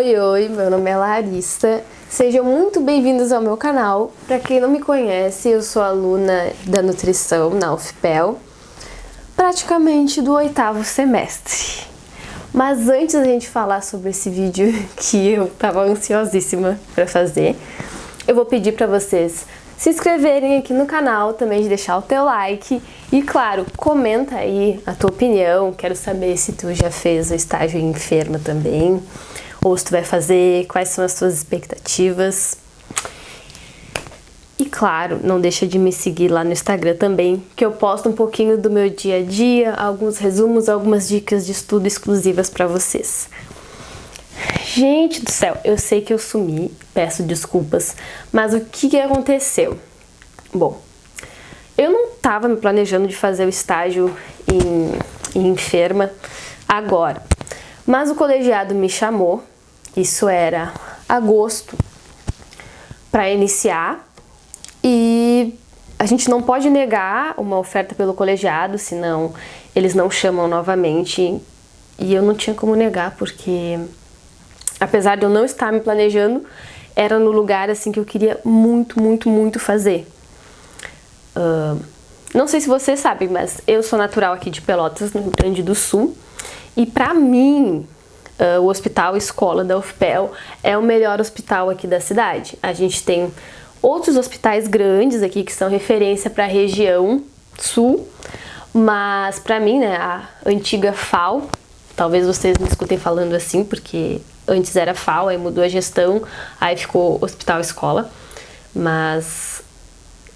Oi, meu nome é Larissa. Sejam muito bem-vindos ao meu canal. Para quem não me conhece, eu sou aluna da nutrição na UFPEL, praticamente do 8º semestre. Mas antes da gente falar sobre esse vídeo que eu tava ansiosíssima para fazer, eu vou pedir para vocês se inscreverem aqui no canal, também de deixar o teu like e, claro, comenta aí a tua opinião. Quero saber se tu já fez o estágio em enferma também, ou se tu vai fazer, quais são as tuas expectativas. E, claro, não deixa de me seguir lá no Instagram também, que eu posto um pouquinho do meu dia a dia, alguns resumos, algumas dicas de estudo exclusivas para vocês. Gente do céu, eu sei que eu sumi, peço desculpas, mas o que aconteceu? Bom, eu não estava me planejando de fazer o estágio em enferma agora, mas o colegiado me chamou, isso era agosto, para iniciar, e a gente não pode negar uma oferta pelo colegiado, senão eles não chamam novamente, e eu não tinha como negar, porque apesar de eu não estar me planejando, era no lugar assim que eu queria muito fazer. Não sei se vocês sabem, mas eu sou natural aqui de Pelotas, no Rio Grande do Sul, e pra mim o Hospital Escola da UFPEL é o melhor hospital aqui da cidade. A gente tem outros hospitais grandes aqui que são referência para a região sul, mas pra mim, né, a antiga FAO, talvez vocês me escutem falando assim, porque antes era FAO, aí mudou a gestão, aí ficou Hospital Escola, mas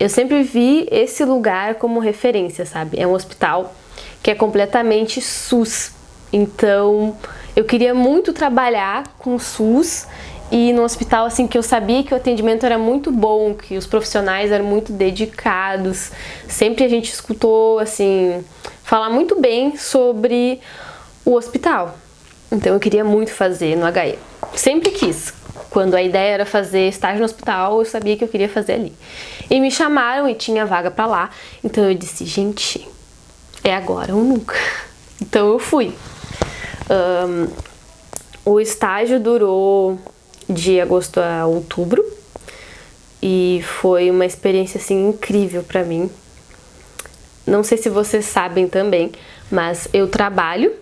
eu sempre vi esse lugar como referência, sabe? É um hospital que é completamente SUS, então eu queria muito trabalhar com SUS e num hospital assim que eu sabia que o atendimento era muito bom, que os profissionais eram muito dedicados, sempre a gente escutou assim falar muito bem sobre o hospital. Então eu queria muito fazer no HE. Sempre quis. Quando a ideia era fazer estágio no hospital, eu sabia que eu queria fazer ali. E me chamaram e tinha vaga pra lá. Então eu disse, gente, é agora ou nunca. Então eu fui. O estágio durou de agosto a outubro. E foi uma experiência assim incrível pra mim. Não sei se vocês sabem também, mas eu trabalho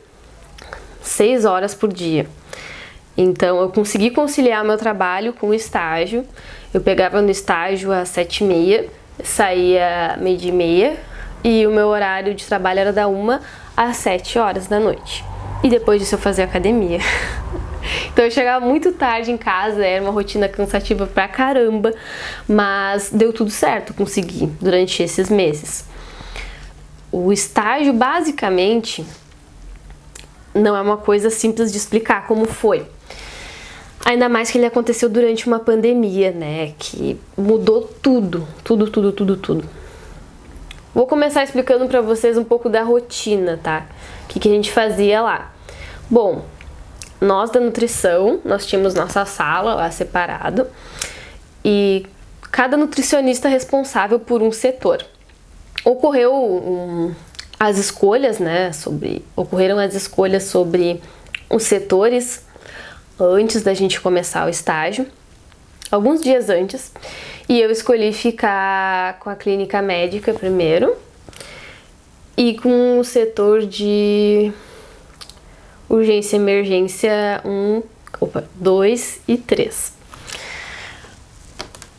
6 horas por dia. Então eu consegui conciliar o meu trabalho com o estágio. Eu pegava no estágio às 7h30, saía 12h30 e o meu horário de trabalho era da 1 às 7 horas da noite. E depois disso eu fazia academia. Então eu chegava muito tarde em casa, era uma rotina cansativa pra caramba, mas deu tudo certo, consegui durante esses meses. O estágio basicamente não é uma coisa simples de explicar como foi. Ainda mais que ele aconteceu durante uma pandemia, né? Que mudou tudo. Vou começar explicando pra vocês um pouco da rotina, tá? O que a gente fazia lá. Bom, nós da nutrição, nós tínhamos nossa sala lá separado e cada nutricionista responsável por um setor. Ocorreram as escolhas sobre os setores antes da gente começar o estágio, alguns dias antes, e eu escolhi ficar com a clínica médica primeiro e com o setor de urgência e emergência 2 e 3.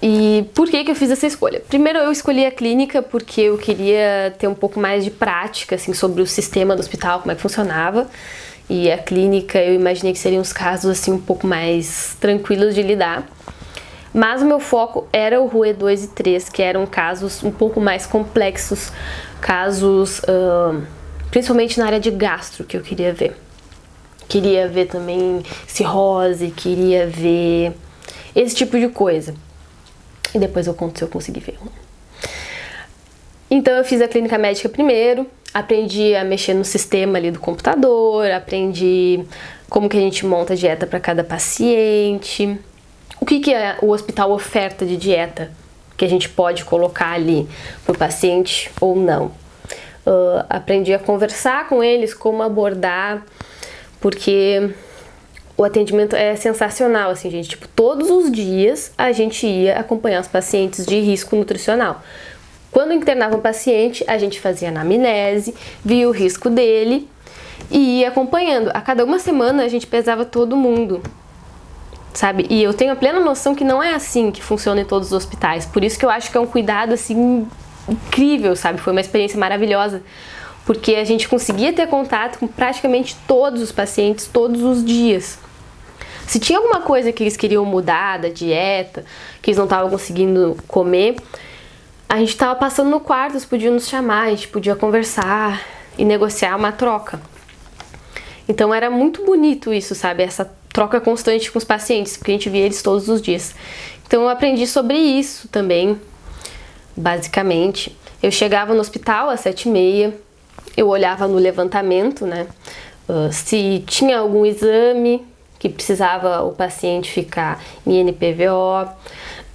E por que eu fiz essa escolha? Primeiro eu escolhi a clínica porque eu queria ter um pouco mais de prática assim, sobre o sistema do hospital, como é que funcionava. E a clínica eu imaginei que seriam uns casos assim, um pouco mais tranquilos de lidar. Mas o meu foco era o RUE 2 e 3, que eram casos um pouco mais complexos, casos principalmente na área de gastro que eu queria ver. Queria ver também cirrose, queria ver esse tipo de coisa. E depois eu conto se eu conseguir ver. Então eu fiz a clínica médica primeiro, aprendi a mexer no sistema ali do computador, aprendi como que a gente monta a dieta para cada paciente, o que o hospital oferta de dieta que a gente pode colocar ali para o paciente ou não. Aprendi a conversar com eles, como abordar, porque O atendimento é sensacional, assim, gente. Tipo, todos os dias a gente ia acompanhar os pacientes de risco nutricional. Quando internava um paciente, a gente fazia anamnese, via o risco dele e ia acompanhando. A cada uma semana a gente pesava todo mundo, sabe? E eu tenho a plena noção que não é assim que funciona em todos os hospitais. Por isso que eu acho que é um cuidado, assim, incrível, sabe? Foi uma experiência maravilhosa. Porque a gente conseguia ter contato com praticamente todos os pacientes, todos os dias. Se tinha alguma coisa que eles queriam mudar da dieta, que eles não estavam conseguindo comer, a gente estava passando no quarto, eles podiam nos chamar, a gente podia conversar e negociar uma troca. Então era muito bonito isso, sabe? Essa troca constante com os pacientes, porque a gente via eles todos os dias. Então eu aprendi sobre isso também, basicamente. Eu chegava no hospital às 7h30, eu olhava no levantamento, né? Se tinha algum exame que precisava o paciente ficar em NPVO,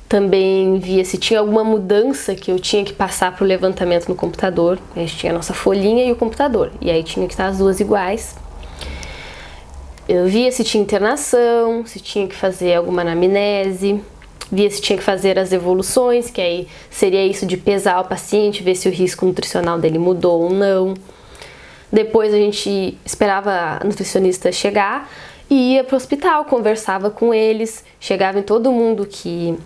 também via se tinha alguma mudança que eu tinha que passar para o levantamento no computador. A gente tinha a nossa folhinha e o computador, e aí tinha que estar as duas iguais. Eu via se tinha internação, se tinha que fazer alguma anamnese, via se tinha que fazer as evoluções, que aí seria isso de pesar o paciente, ver se o risco nutricional dele mudou ou não. Depois a gente esperava a nutricionista chegar e ia para o hospital, conversava com eles, chegava em todo mundo que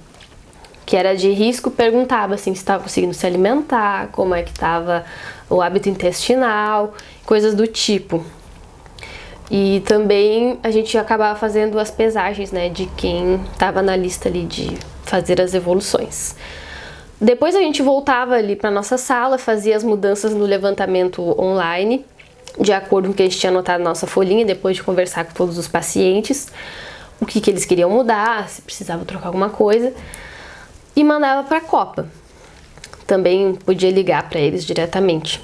era de risco, perguntava assim, se estava conseguindo se alimentar, como é que estava o hábito intestinal, coisas do tipo. E também a gente acabava fazendo as pesagens, né, de quem estava na lista ali de fazer as evoluções. Depois a gente voltava ali para nossa sala, fazia as mudanças no levantamento online, de acordo com o que a gente tinha anotado na nossa folhinha, depois de conversar com todos os pacientes, o que eles queriam mudar, se precisava trocar alguma coisa, e mandava para a Copa. Também podia ligar para eles diretamente.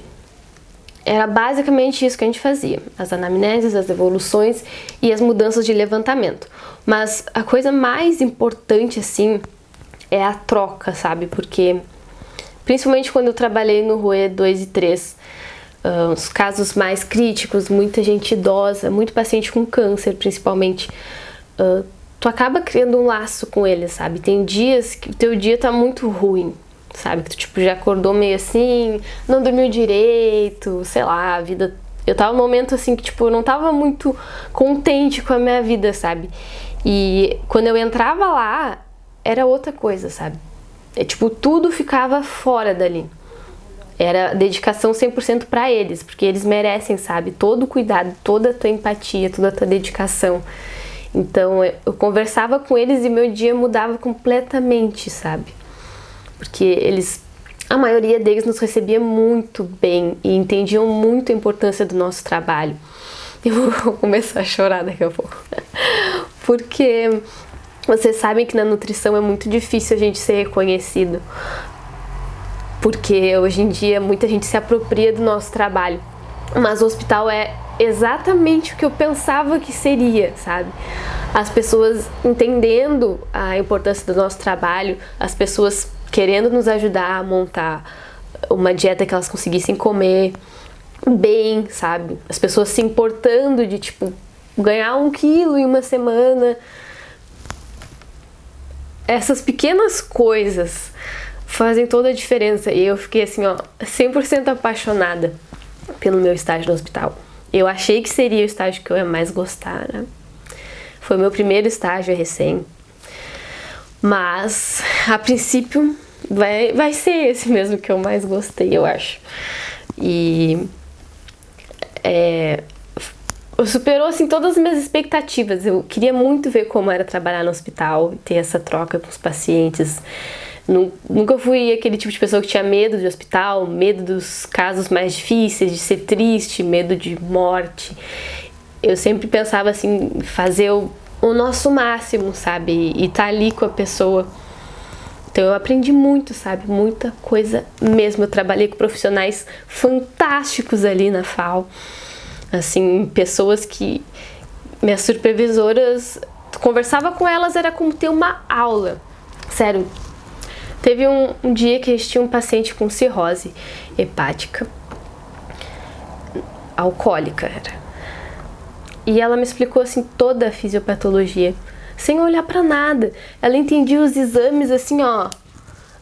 Era basicamente isso que a gente fazia, as anamneses, as evoluções e as mudanças de levantamento. Mas a coisa mais importante, assim, é a troca, sabe? Porque, principalmente quando eu trabalhei no RUE 2 e 3, os casos mais críticos, muita gente idosa, muito paciente com câncer, principalmente, tu acaba criando um laço com eles, sabe? Tem dias que o teu dia tá muito ruim, sabe? Que tu, tipo, já acordou meio assim, não dormiu direito, sei lá, a vida... Eu tava num momento, assim, que, tipo, eu não tava muito contente com a minha vida, sabe? E quando eu entrava lá, era outra coisa, sabe? Tipo, tudo ficava fora dali. Era dedicação 100% pra eles, porque eles merecem, sabe? Todo o cuidado, toda a tua empatia, toda a tua dedicação. Então, eu conversava com eles e meu dia mudava completamente, sabe? Porque eles, a maioria deles nos recebia muito bem e entendiam muito a importância do nosso trabalho. Eu vou começar a chorar daqui a pouco. Porque vocês sabem que na nutrição é muito difícil a gente ser reconhecido. Porque hoje em dia muita gente se apropria do nosso trabalho. Mas o hospital é exatamente o que eu pensava que seria, sabe? As pessoas entendendo a importância do nosso trabalho, as pessoas querendo nos ajudar a montar uma dieta que elas conseguissem comer bem, sabe? As pessoas se importando de, tipo, ganhar 1 quilo em uma semana. Essas pequenas coisas fazem toda a diferença. E eu fiquei assim, ó, 100% apaixonada pelo meu estágio no hospital. Eu achei que seria o estágio que eu ia mais gostar, né? Foi meu primeiro estágio recém. Mas, a princípio, vai ser esse mesmo que eu mais gostei, eu acho. E superou, assim, todas as minhas expectativas. Eu queria muito ver como era trabalhar no hospital, ter essa troca com os pacientes. Nunca fui aquele tipo de pessoa que tinha medo de hospital, medo dos casos mais difíceis, de ser triste, medo de morte. Eu sempre pensava assim, fazer o nosso máximo, sabe? E estar ali com a pessoa. Então eu aprendi muito, sabe? Muita coisa mesmo. Eu trabalhei com profissionais fantásticos ali na FAO. Assim, pessoas que... Minhas supervisoras, conversava com elas, era como ter uma aula. Sério. Teve um dia que a gente tinha um paciente com cirrose hepática. Alcoólica era. e ela me explicou assim toda a fisiopatologia, sem olhar pra nada. Ela entendia os exames assim, ó.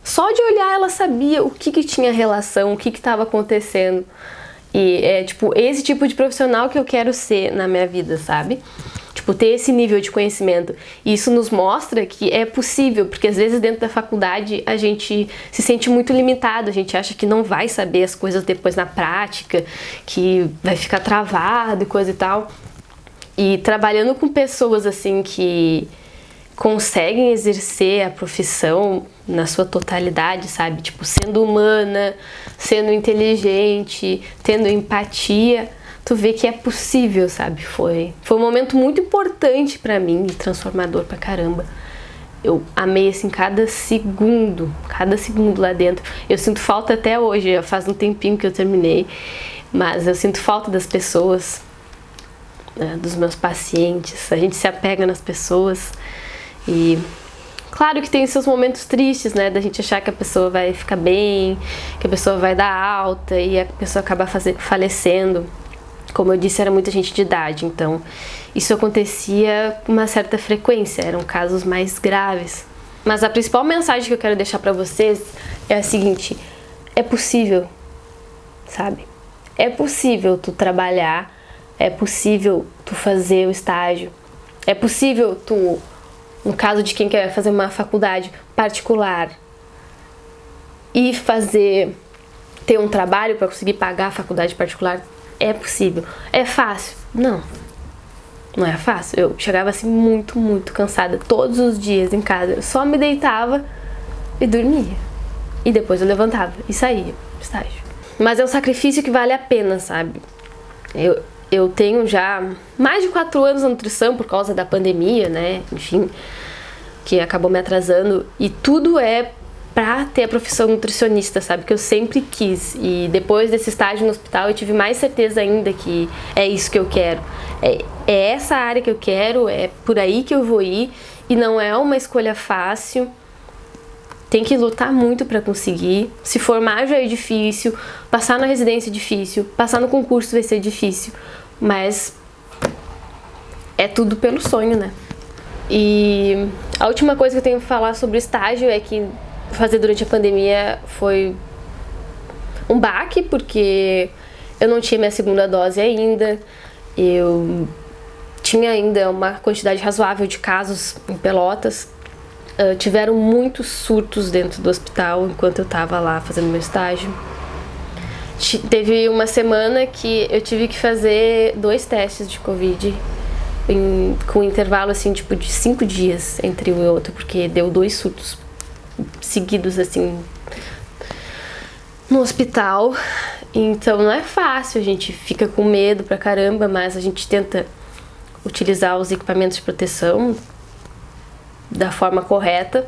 Só de olhar ela sabia o que tinha relação, o que estava acontecendo. E é tipo esse tipo de profissional que eu quero ser na minha vida, sabe? Tipo, ter esse nível de conhecimento. E isso nos mostra que é possível, porque às vezes dentro da faculdade a gente se sente muito limitado, a gente acha que não vai saber as coisas depois na prática, que vai ficar travado e coisa e tal. E trabalhando com pessoas assim que conseguem exercer a profissão na sua totalidade, sabe? Tipo, sendo humana, sendo inteligente, tendo empatia, tu vê que é possível, sabe? Foi um momento muito importante pra mim e transformador pra caramba. Eu amei, assim, cada segundo lá dentro. Eu sinto falta até hoje, já faz um tempinho que eu terminei, mas eu sinto falta das pessoas, né, dos meus pacientes. A gente se apega nas pessoas e claro que tem seus momentos tristes, né, da gente achar que a pessoa vai ficar bem, que a pessoa vai dar alta e a pessoa acaba falecendo. Como eu disse, era muita gente de idade, então isso acontecia com uma certa frequência, eram casos mais graves. Mas a principal mensagem que eu quero deixar pra vocês é a seguinte: é possível, sabe? É possível tu trabalhar, é possível tu fazer o estágio, é possível tu, no caso de quem quer fazer uma faculdade particular, e ter um trabalho para conseguir pagar a faculdade particular. É possível. É fácil? Não. Não é fácil. Eu chegava assim muito, muito cansada todos os dias em casa. Eu só me deitava e dormia. E depois eu levantava e saía do estágio. Mas é um sacrifício que vale a pena, sabe? Eu tenho já mais de 4 anos na nutrição por causa da pandemia, né? Enfim, que acabou me atrasando. E tudo é pra ter a profissão nutricionista, sabe? Que eu sempre quis. E depois desse estágio no hospital eu tive mais certeza ainda que é isso que eu quero. É essa área que eu quero, é por aí que eu vou ir. E não é uma escolha fácil. Tem que lutar muito pra conseguir. Se formar já é difícil. Passar na residência é difícil. Passar no concurso vai ser difícil. Mas é tudo pelo sonho, né? E a última coisa que eu tenho pra falar sobre o estágio é que fazer durante a pandemia foi um baque, porque eu não tinha minha segunda dose ainda, eu tinha ainda uma quantidade razoável de casos em Pelotas, tiveram muitos surtos dentro do hospital enquanto eu estava lá fazendo meu estágio. Teve uma semana que eu tive que fazer 2 testes de Covid com intervalo assim, tipo, de 5 dias entre um e outro, porque deu 2 surtos seguidos assim no hospital. Então não é fácil, a gente fica com medo pra caramba, mas a gente tenta utilizar os equipamentos de proteção da forma correta,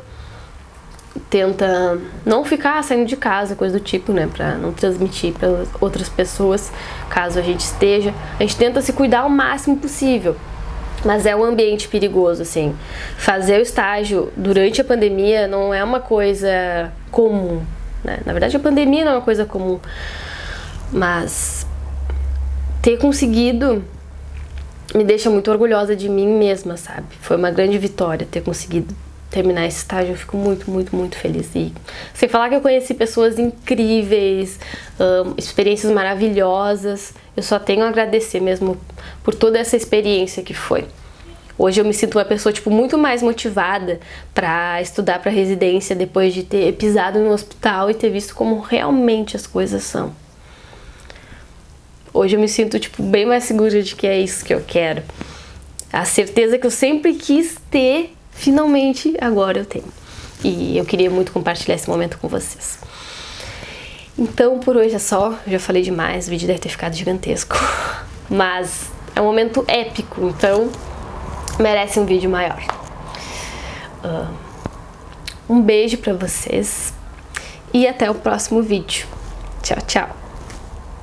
tenta não ficar saindo de casa, coisa do tipo, né, pra não transmitir para outras pessoas caso a gente esteja. A gente tenta se cuidar o máximo possível. Mas é um ambiente perigoso, assim. Fazer o estágio durante a pandemia não é uma coisa comum, né? Na verdade, a pandemia não é uma coisa comum. Mas ter conseguido me deixa muito orgulhosa de mim mesma, sabe? Foi uma grande vitória ter conseguido terminar esse estágio. Eu fico muito, muito, muito feliz. E sem falar que eu conheci pessoas incríveis, experiências maravilhosas. Eu só tenho a agradecer mesmo por toda essa experiência que foi. Hoje eu me sinto uma pessoa, tipo, muito mais motivada para estudar para residência depois de ter pisado no hospital e ter visto como realmente as coisas são. Hoje eu me sinto, tipo, bem mais segura de que é isso que eu quero. A certeza que eu sempre quis ter, finalmente agora eu tenho. E eu queria muito compartilhar esse momento com vocês. Então por hoje é só, eu já falei demais, o vídeo deve ter ficado gigantesco. Mas é um momento épico, então merece um vídeo maior. Um beijo pra vocês e até o próximo vídeo. Tchau, tchau!